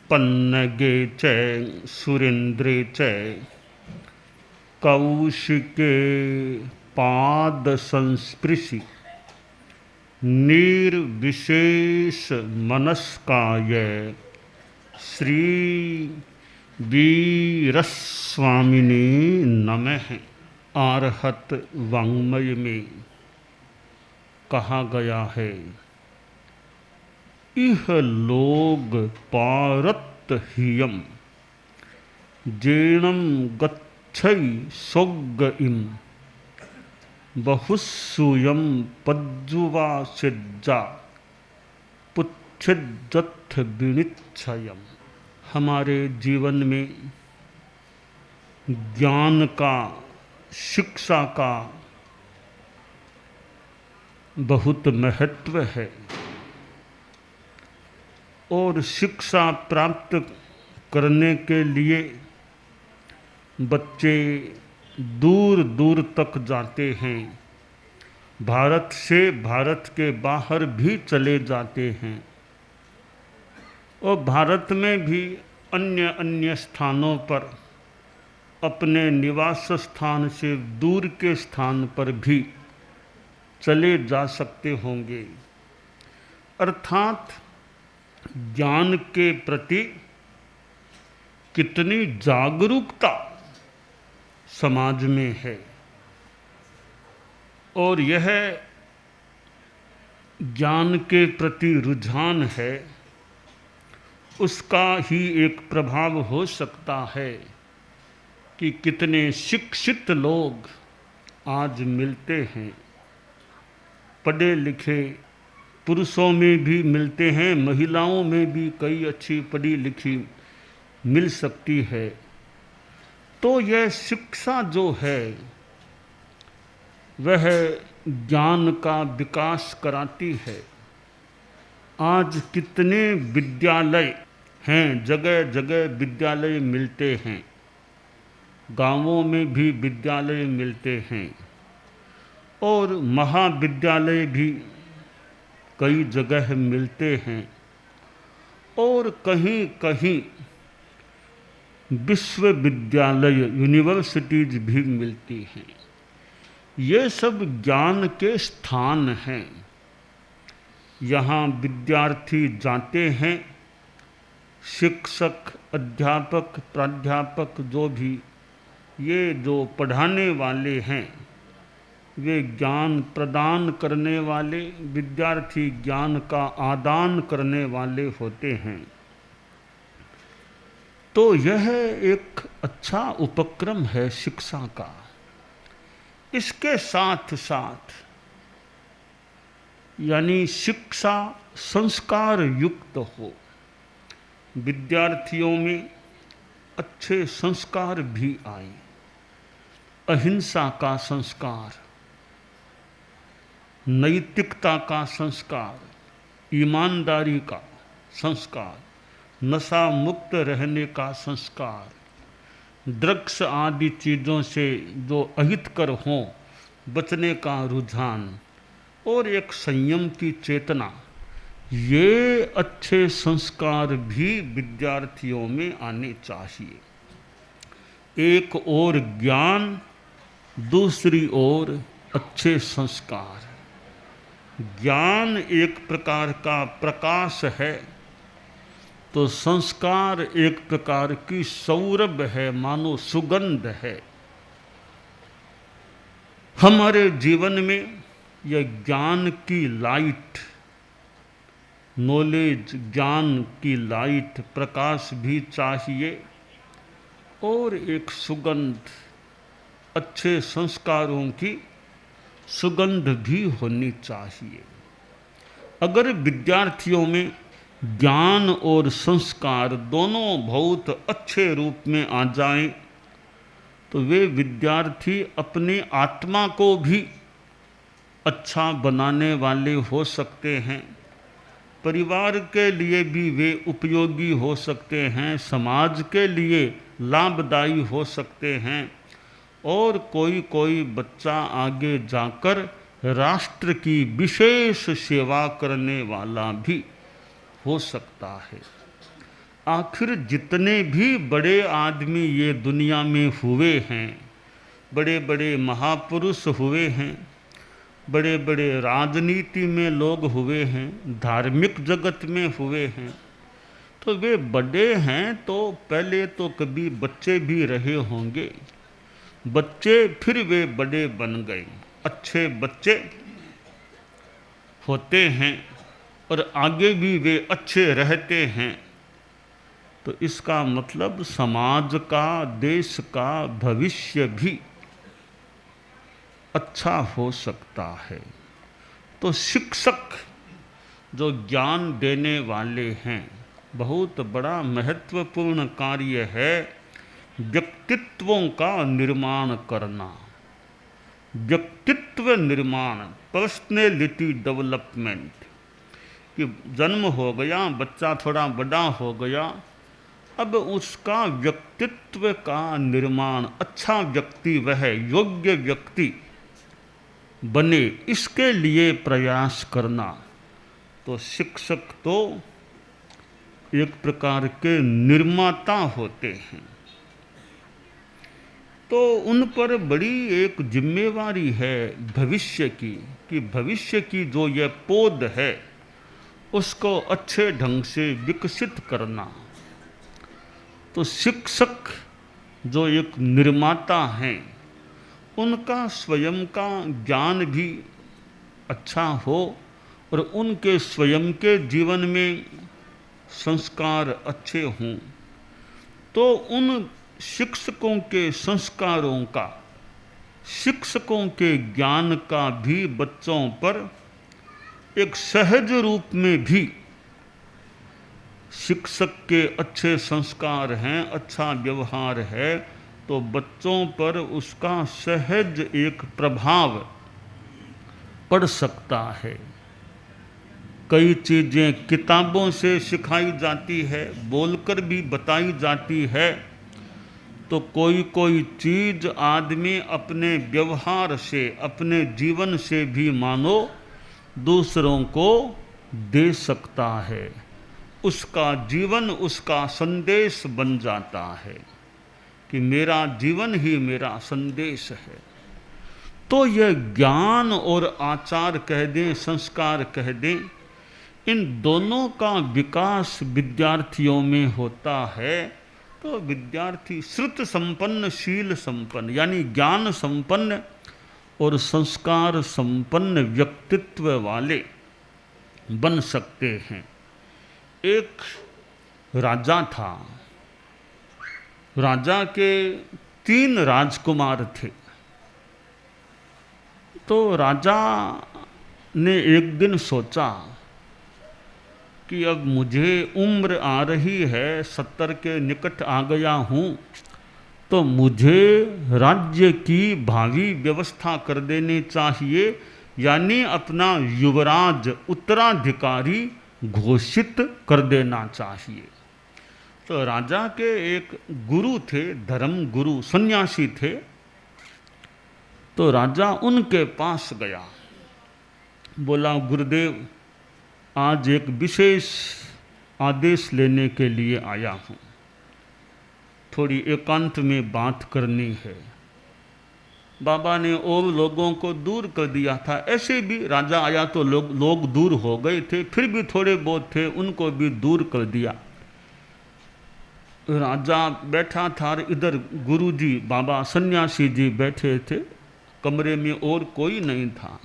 पन्नगे च सुरेन्द्रे च कौशिके पाद संस्पृशि निर्विशेष मनस्काय श्री वीरस्वामिने नमः। आर्हत वाङ्मय में कहा गया है, इह लोग पारत हियम जेणम गच्छै सोग्ग इम बहुसूयम पज्जुवा सिज्जा पुच्छिज्जथ विनिच्छयम। हमारे जीवन में ज्ञान का, शिक्षा का बहुत महत्व है और शिक्षा प्राप्त करने के लिए बच्चे दूर दूर तक जाते हैं, भारत से भारत के बाहर भी चले जाते हैं और भारत में भी अन्य अन्य स्थानों पर, अपने निवास स्थान से दूर के स्थान पर भी चले जा सकते होंगे। अर्थात ज्ञान के प्रति कितनी जागरूकता समाज में है और यह ज्ञान के प्रति रुझान है, उसका ही एक प्रभाव हो सकता है कि कितने शिक्षित लोग आज मिलते हैं। पढ़े लिखे पुरुषों में भी मिलते हैं, महिलाओं में भी कई अच्छी पढ़ी लिखी मिल सकती है। तो यह शिक्षा जो है वह ज्ञान का विकास कराती है। आज कितने विद्यालय हैं, जगह जगह विद्यालय मिलते हैं, गांवों में भी विद्यालय मिलते हैं और महाविद्यालय भी कई जगह मिलते हैं और कहीं कहीं विश्वविद्यालय, यूनिवर्सिटीज भी मिलती हैं। ये सब ज्ञान के स्थान हैं। यहाँ विद्यार्थी जाते हैं, शिक्षक, अध्यापक, प्राध्यापक जो भी ये जो पढ़ाने वाले हैं वे ज्ञान प्रदान करने वाले, विद्यार्थी ज्ञान का आदान करने वाले होते हैं। तो यह एक अच्छा उपक्रम है शिक्षा का। इसके साथ साथ यानी शिक्षा संस्कार युक्त हो, विद्यार्थियों में अच्छे संस्कार भी आए, अहिंसा का संस्कार, नैतिकता का संस्कार, ईमानदारी का संस्कार, नशा मुक्त रहने का संस्कार, ड्रग्स आदि चीज़ों से जो अहितकर हों बचने का रुझान और एक संयम की चेतना, ये अच्छे संस्कार भी विद्यार्थियों में आने चाहिए। एक ओर ज्ञान, दूसरी ओर अच्छे संस्कार। ज्ञान एक प्रकार का प्रकाश है तो संस्कार एक प्रकार की सौरभ है, मानो सुगंध है। हमारे जीवन में यह ज्ञान की लाइट, नॉलेज, ज्ञान की लाइट, प्रकाश भी चाहिए और एक सुगंध, अच्छे संस्कारों की सुगंध भी होनी चाहिए। अगर विद्यार्थियों में ज्ञान और संस्कार दोनों बहुत अच्छे रूप में आ जाएं तो वे विद्यार्थी अपनी आत्मा को भी अच्छा बनाने वाले हो सकते हैं, परिवार के लिए भी वे उपयोगी हो सकते हैं, समाज के लिए लाभदायी हो सकते हैं और कोई कोई बच्चा आगे जाकर राष्ट्र की विशेष सेवा करने वाला भी हो सकता है। आखिर जितने भी बड़े आदमी ये दुनिया में हुए हैं, बड़े बड़े महापुरुष हुए हैं, बड़े बड़े राजनीति में लोग हुए हैं, धार्मिक जगत में हुए हैं, तो वे बड़े हैं तो पहले तो कभी बच्चे भी रहे होंगे, बच्चे फिर वे बड़े बन गए, अच्छे बच्चे होते हैं और आगे भी वे अच्छे रहते हैं। तो इसका मतलब समाज का, देश का भविष्य भी अच्छा हो सकता है। तो शिक्षक जो ज्ञान देने वाले हैं, बहुत बड़ा महत्वपूर्ण कार्य है व्यक्तित्वों का निर्माण करना। व्यक्तित्व निर्माण, पर्सनैलिटी डेवलपमेंट, कि जन्म हो गया, बच्चा थोड़ा बड़ा हो गया, अब उसका व्यक्तित्व का निर्माण, अच्छा व्यक्ति वह योग्य व्यक्ति बने, इसके लिए प्रयास करना। तो शिक्षक तो एक प्रकार के निर्माता होते हैं। तो उन पर बड़ी एक जिम्मेवारी है भविष्य की, कि भविष्य की जो यह पौध है उसको अच्छे ढंग से विकसित करना। तो शिक्षक जो एक निर्माता हैं, उनका स्वयं का ज्ञान भी अच्छा हो और उनके स्वयं के जीवन में संस्कार अच्छे हों, तो उन शिक्षकों के संस्कारों का, शिक्षकों के ज्ञान का भी बच्चों पर एक सहज रूप में भी, शिक्षक के अच्छे संस्कार हैं, अच्छा व्यवहार है, तो बच्चों पर उसका सहज एक प्रभाव पड़ सकता है। कई चीज़ें किताबों से सिखाई जाती है, बोलकर भी बताई जाती है, तो कोई कोई चीज़ आदमी अपने व्यवहार से, अपने जीवन से भी मानो दूसरों को दे सकता है। उसका जीवन उसका संदेश बन जाता है कि मेरा जीवन ही मेरा संदेश है। तो यह ज्ञान और आचार कह दें, संस्कार कह दें, इन दोनों का विकास विद्यार्थियों में होता है। तो विद्यार्थी श्रुत संपन्न, शील संपन्न, यानी ज्ञान संपन्न और संस्कार संपन्न व्यक्तित्व वाले बन सकते हैं। एक राजा था, राजा के 3 राजकुमार थे। तो राजा ने एक दिन सोचा कि अब मुझे उम्र आ रही है, 70 के निकट आ गया हूँ, तो मुझे राज्य की भावी व्यवस्था कर देनी चाहिए, यानी अपना युवराज, उत्तराधिकारी घोषित कर देना चाहिए। तो राजा के एक गुरु थे, धर्म गुरु, सन्यासी थे। तो राजा उनके पास गया, बोला गुरुदेव, आज एक विशेष आदेश लेने के लिए आया हूँ, थोड़ी एकांत में बात करनी है। बाबा ने और लोगों को दूर कर दिया था, ऐसे भी राजा आया तो लोग दूर हो गए थे, फिर भी थोड़े बहुत थे, उनको भी दूर कर दिया। राजा बैठा था, इधर गुरुजी, बाबा सन्यासी जी बैठे थे, कमरे में और कोई नहीं था।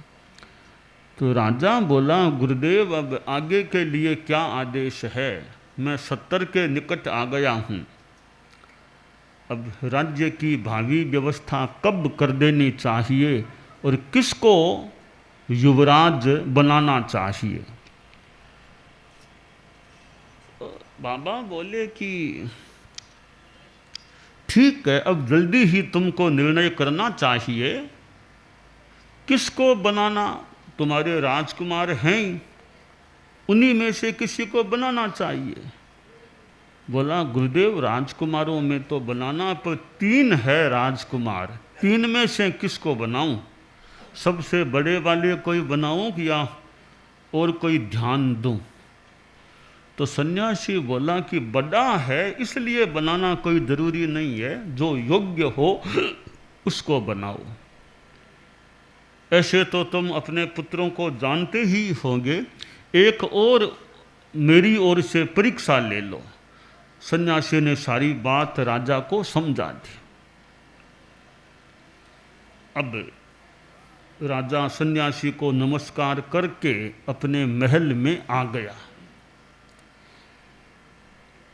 तो राजा बोला, गुरुदेव अब आगे के लिए क्या आदेश है? मैं 70 के निकट आ गया हूँ, अब राज्य की भावी व्यवस्था कब कर देनी चाहिए और किसको युवराज बनाना चाहिए? बाबा बोले कि ठीक है, अब जल्दी ही तुमको निर्णय करना चाहिए, किसको बनाना? तुम्हारे राजकुमार हैं, उन्हीं में से किसी को बनाना चाहिए। बोला गुरुदेव, राजकुमारों में तो बनाना, पर 3 है राजकुमार, 3 में से किसको बनाऊं? सबसे बड़े वाले कोई बनाऊं या और कोई ध्यान दूं? तो सन्यासी बोला कि बड़ा है इसलिए बनाना कोई जरूरी नहीं है, जो योग्य हो उसको बनाओ। ऐसे तो तुम अपने पुत्रों को जानते ही होंगे, एक और मेरी ओर से परीक्षा ले लो। सन्यासी ने सारी बात राजा को समझा दी। अब राजा सन्यासी को नमस्कार करके अपने महल में आ गया।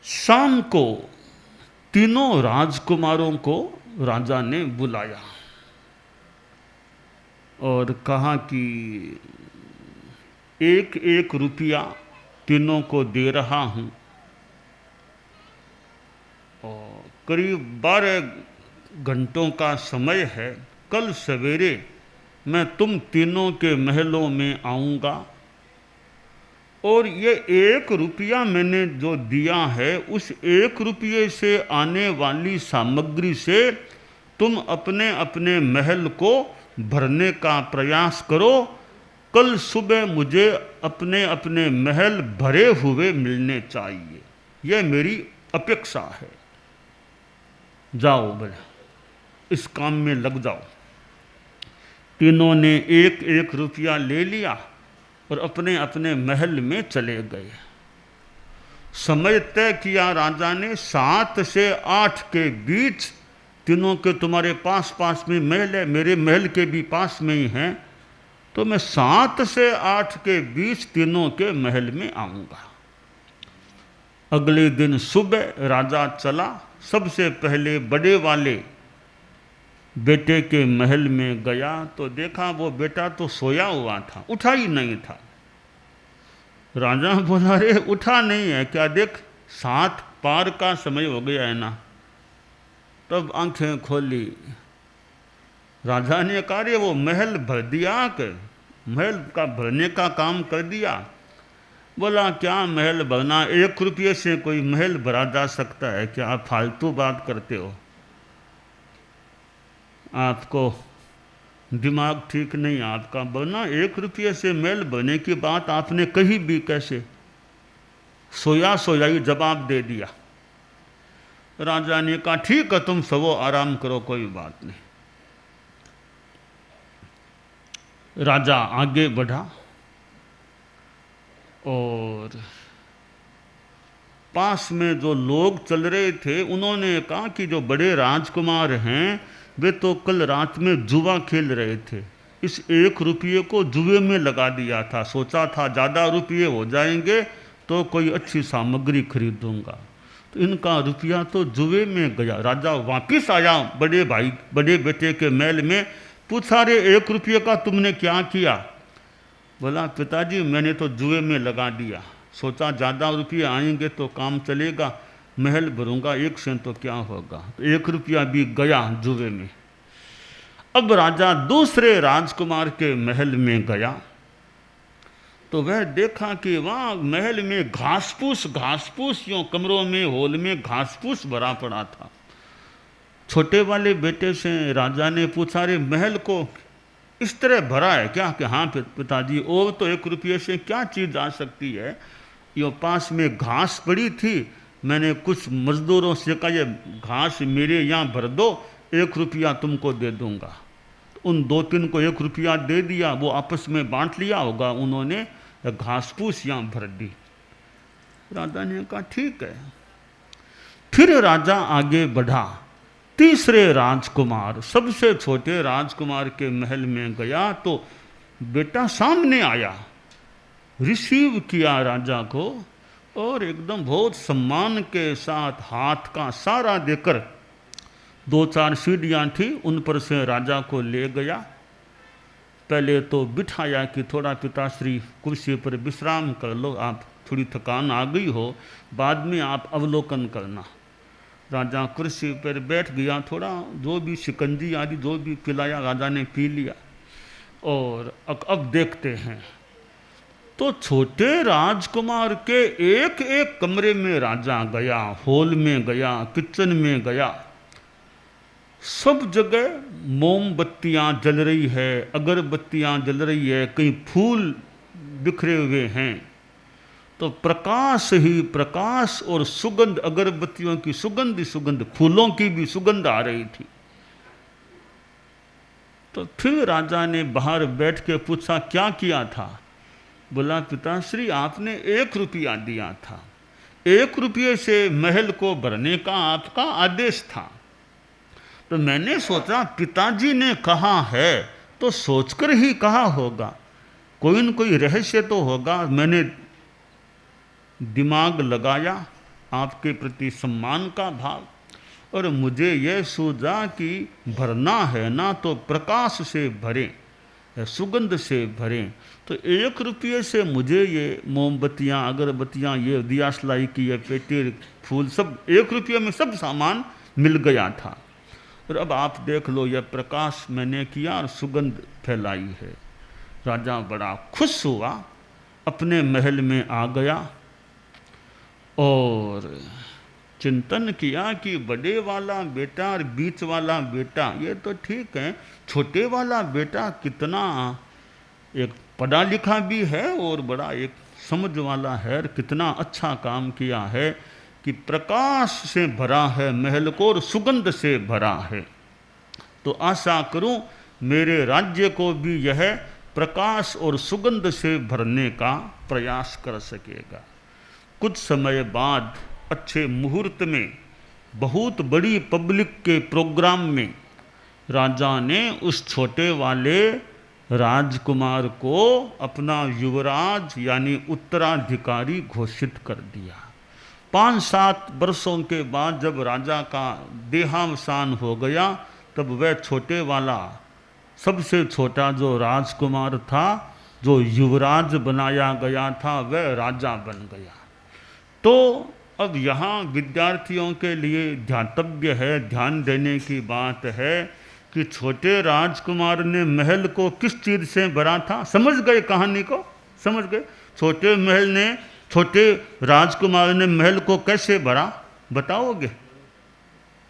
शाम को तीनों राजकुमारों को राजा ने बुलाया और कहा कि एक एक रुपया तीनों को दे रहा हूं और करीब 12 घंटों का समय है। कल सवेरे मैं तुम तीनों के महलों में आऊंगा और ये 1 रुपया मैंने जो दिया है, उस 1 रुपये से आने वाली सामग्री से तुम अपने अपने महल को भरने का प्रयास करो। कल सुबह मुझे अपने अपने महल भरे हुए मिलने चाहिए, यह मेरी अपेक्षा है। जाओ बोले, इस काम में लग जाओ। तीनों ने 1-1 रुपया ले लिया और अपने अपने महल में चले गए। समय तय किया राजा ने 7 से 8 के बीच, तीनों के तुम्हारे पास पास में महल है, मेरे महल के भी पास में ही हैं, तो मैं 7 से 8 के बीच तीनों के महल में आऊंगा। अगले दिन सुबह राजा चला। सबसे पहले बड़े वाले बेटे के महल में गया तो देखा वो बेटा तो सोया हुआ था, उठा ही नहीं था। राजा बोला, अरे उठा नहीं है क्या? देख 7 पार का समय हो गया है ना। तब आंखें खोली। राजा ने कहा, रे वो महल भर दिया कि महल का भरने का काम कर दिया। बोला, क्या महल भरना? 1 रुपये से कोई महल भरा जा सकता है क्या? आप फालतू बात करते हो, आपको दिमाग ठीक नहीं आपका। वरना 1 रुपये से महल भरने की बात आपने कही भी कैसे? सोया सोया ही जवाब दे दिया। राजा ने कहा, ठीक है तुम सबो आराम करो, कोई बात नहीं। राजा आगे बढ़ा और पास में जो लोग चल रहे थे उन्होंने कहा कि जो बड़े राजकुमार हैं वे तो कल रात में जुआ खेल रहे थे, इस 1 रुपये को जुए में लगा दिया था। सोचा था ज़्यादा रुपये हो जाएंगे तो कोई अच्छी सामग्री खरीदूंगा, तो इनका रुपया तो जुए में गया। राजा वापिस आया बड़े भाई बड़े बेटे के महल में। पूछा, रे 1 रुपये का तुमने क्या किया? बोला, पिताजी मैंने तो जुए में लगा दिया, सोचा ज़्यादा रुपये आएंगे तो काम चलेगा, महल भरूंगा, 1 से तो क्या होगा। तो 1 रुपया भी गया जुए में। अब राजा दूसरे राजकुमार के महल में गया तो वह देखा कि वहाँ महल में घास फूस यूँ कमरों में हॉल में घास फूस भरा पड़ा था। छोटे वाले बेटे से राजा ने पूछा, रे महल को इस तरह भरा है क्या? कि हाँ पिताजी, और तो 1 रुपये से क्या चीज़ आ सकती है। यो पास में घास पड़ी थी, मैंने कुछ मजदूरों से कहा ये घास मेरे यहाँ भर दो, 1 रुपया तुमको दे दूंगा। उन 2-3 को 1 रुपया दे दिया, वो आपस में बांट लिया होगा उन्होंने, घास फूस यहाँ भर दी। राजा ने कहा ठीक है। फिर राजा आगे बढ़ा, तीसरे राजकुमार सबसे छोटे राजकुमार के महल में गया तो बेटा सामने आया, रिसीव किया राजा को और एकदम बहुत सम्मान के साथ हाथ का सारा देकर 2-4 सीढ़ियाँ थी उन पर से राजा को ले गया। पहले तो बिठाया कि थोड़ा पिताश्री कुर्सी पर विश्राम कर लो, आप थोड़ी थकान आ गई हो, बाद में आप अवलोकन करना। राजा कुर्सी पर बैठ गया, थोड़ा जो भी शिकंजी आदि जो भी पिलाया राजा ने पी लिया। और अब देखते हैं तो छोटे राजकुमार के एक एक कमरे में राजा गया, हॉल में गया, किचन में गया, सब जगह मोमबत्तियाँ जल रही है, अगरबत्तियाँ जल रही है, कहीं फूल बिखरे हुए हैं। तो प्रकाश ही प्रकाश और सुगंध, अगरबत्तियों की सुगंध ही सुगंध, फूलों की भी सुगंध आ रही थी। तो फिर राजा ने बाहर बैठ के पूछा क्या किया था? बोला पिताश्री आपने 1 रुपया दिया था, 1 रुपये से महल को भरने का आपका आदेश था। तो मैंने सोचा पिताजी ने कहा है तो सोचकर ही कहा होगा, कोई न कोई रहस्य तो होगा। मैंने दिमाग लगाया, आपके प्रति सम्मान का भाव, और मुझे यह सूझा कि भरना है ना तो प्रकाश से भरें, सुगंध से भरें। तो 1 रुपये से मुझे ये मोमबत्तियाँ, अगरबत्तियाँ, ये दिया सलाई की ये पेटी, फूल सब 1 रुपये में सब सामान मिल गया था। और अब आप देख लो यह प्रकाश मैंने किया और सुगंध फैलाई है। राजा बड़ा खुश हुआ, अपने महल में आ गया और चिंतन किया कि बड़े वाला बेटा और बीच वाला बेटा ये तो ठीक है, छोटे वाला बेटा कितना एक पढ़ा लिखा भी है और बड़ा एक समझ वाला है, और कितना अच्छा काम किया है कि प्रकाश से भरा है महल को और सुगंध से भरा है। तो आशा करूं मेरे राज्य को भी यह प्रकाश और सुगंध से भरने का प्रयास कर सकेगा। कुछ समय बाद अच्छे मुहूर्त में बहुत बड़ी पब्लिक के प्रोग्राम में राजा ने उस छोटे वाले राजकुमार को अपना युवराज यानी उत्तराधिकारी घोषित कर दिया। 5-7 वर्षों के बाद जब राजा का देहावसान हो गया, तब वह छोटे वाला सबसे छोटा जो राजकुमार था, जो युवराज बनाया गया था, वह राजा बन गया। तो अब यहाँ विद्यार्थियों के लिए ध्यातव्य है, ध्यान देने की बात है कि छोटे राजकुमार ने महल को किस चीज़ से भरा था? समझ गए कहानी को? समझ गए? छोटे राजकुमार ने महल को कैसे भरा? बताओगे?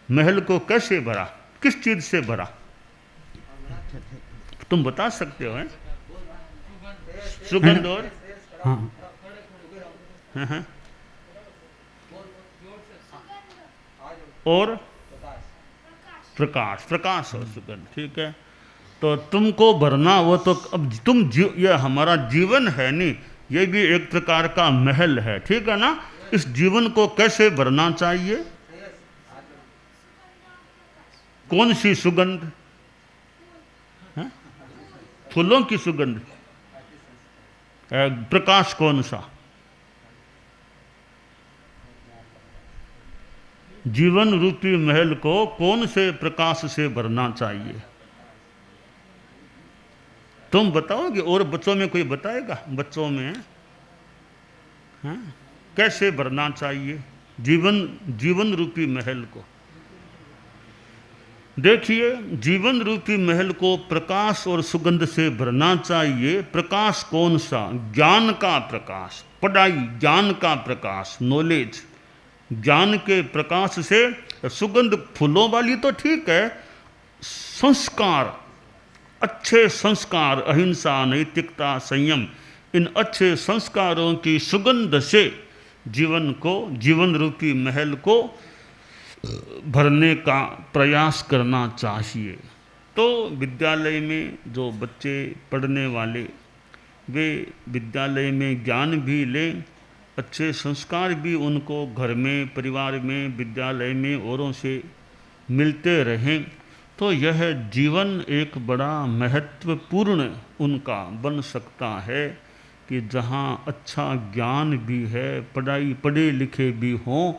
महल को कैसे भरा, किस चीज़ से भरा? तुम बता सकते हो? सुगंध और हाँ हाँ और प्रकाश और सुगंध, ठीक है। तो तुमको भरना वो तो अब ये हमारा जीवन है नहीं, ये भी एक प्रकार का महल है, ठीक है ना। इस जीवन को कैसे भरना चाहिए? कौन सी सुगंध? फूलों की सुगंध? प्रकाश कौन सा? जीवन रूपी महल को कौन से प्रकाश से भरना चाहिए? तुम बताओगे? और बच्चों में कोई बताएगा? बच्चों में कैसे भरना चाहिए जीवन रूपी महल को? देखिए, जीवन रूपी महल को प्रकाश और सुगंध से भरना चाहिए। प्रकाश कौन सा? ज्ञान का प्रकाश, पढ़ाई, ज्ञान का प्रकाश, नॉलेज, ज्ञान के प्रकाश से। सुगंध फूलों वाली तो ठीक है, संस्कार, अच्छे संस्कार, अहिंसा, नैतिकता, संयम, इन अच्छे संस्कारों की सुगंध से जीवन रूपी महल को भरने का प्रयास करना चाहिए। तो विद्यालय में जो बच्चे पढ़ने वाले, वे विद्यालय में ज्ञान भी लें, अच्छे संस्कार भी उनको घर में, परिवार में, विद्यालय में औरों से मिलते रहें, तो यह जीवन एक बड़ा महत्वपूर्ण उनका बन सकता है कि जहाँ अच्छा ज्ञान भी है, पढ़े लिखे भी हों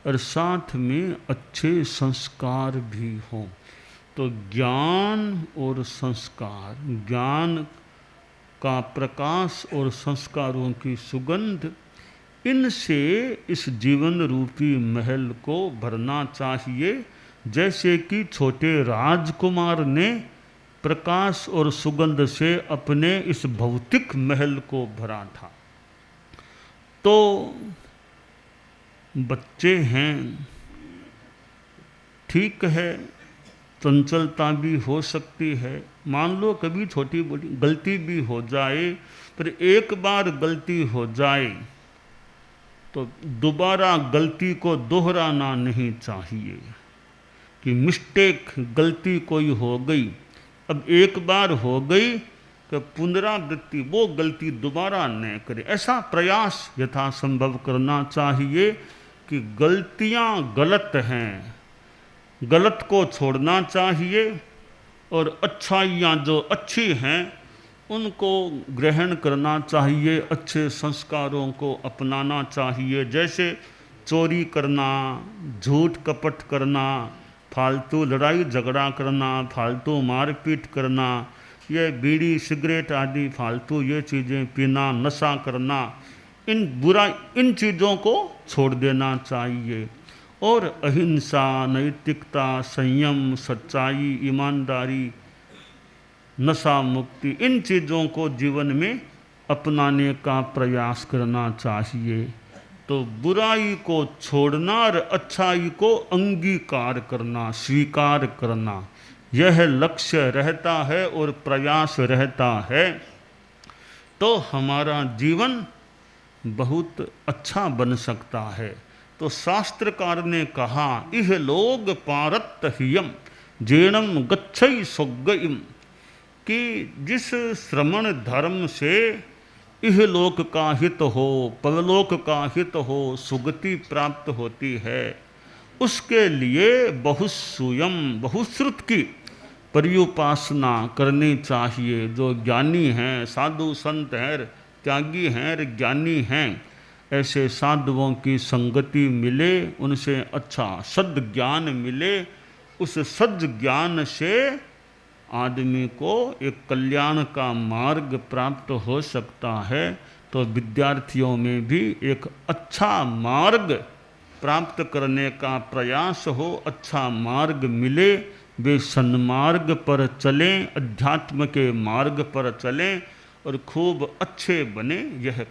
और साथ में अच्छे संस्कार भी हों। तो ज्ञान और संस्कार, ज्ञान का प्रकाश और संस्कारों की सुगंध, इनसे इस जीवन रूपी महल को भरना चाहिए, जैसे कि छोटे राजकुमार ने प्रकाश और सुगंध से अपने इस भौतिक महल को भरा था। तो बच्चे हैं, ठीक है, चंचलता भी हो सकती है, मान लो कभी छोटी बड़ी गलती भी हो जाए, पर एक बार गलती हो जाए तो दोबारा गलती को दोहराना नहीं चाहिए कि मिस्टेक, गलती कोई हो गई, अब एक बार हो गई तो पुनरावृत्ति, वो गलती दोबारा न करे। ऐसा प्रयास यथासंभव करना चाहिए कि गलतियां गलत हैं, गलत को छोड़ना चाहिए और अच्छाइयाँ जो अच्छी हैं उनको ग्रहण करना चाहिए, अच्छे संस्कारों को अपनाना चाहिए। जैसे चोरी करना, झूठ कपट करना, फालतू लड़ाई झगड़ा करना, फालतू मारपीट करना, ये बीड़ी सिगरेट आदि फालतू ये चीज़ें पीना, नशा करना, इन चीज़ों को छोड़ देना चाहिए। और अहिंसा, नैतिकता, संयम, सच्चाई, ईमानदारी, नशा मुक्ति, इन चीज़ों को जीवन में अपनाने का प्रयास करना चाहिए। तो बुराई को छोड़ना और अच्छाई को अंगीकार करना, स्वीकार करना, यह लक्ष्य रहता है और प्रयास रहता है तो हमारा जीवन बहुत अच्छा बन सकता है। तो शास्त्रकार ने कहा, इह लोग पारत हियम जेणम गच्छई स्वर्गम, कि जिस श्रमण धर्म से इहलोक का हित हो, परलोक का हित हो, सुगति प्राप्त होती है, उसके लिए बहुसूयम, बहुश्रुत की पर्युपासना करनी चाहिए। जो ज्ञानी हैं, साधु संत हैं, त्यागी हैं, ज्ञानी हैं, ऐसे साधुओं की संगति मिले, उनसे अच्छा सद्ज्ञान मिले, उस सद्ज्ञान से आदमी को एक कल्याण का मार्ग प्राप्त हो सकता है। तो विद्यार्थियों में भी एक अच्छा मार्ग प्राप्त करने का प्रयास हो, अच्छा मार्ग मिले, वे सन्मार्ग पर चलें, अध्यात्म के मार्ग पर चलें और खूब अच्छे बने, यह